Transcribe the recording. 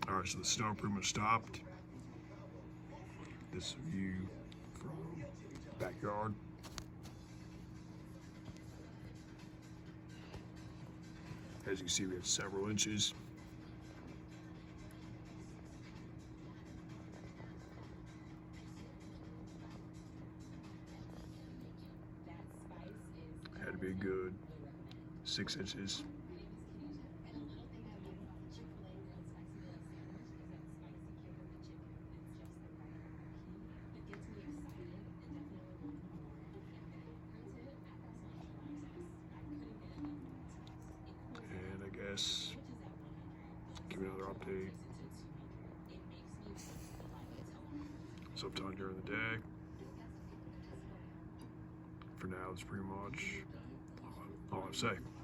Alright, so the snow pretty much stopped. This view from backyard. As you can see, we have several inches. Had to be a good 6 inches. And I guess give me another update sometime during the day. For now, that's pretty much all I have to say.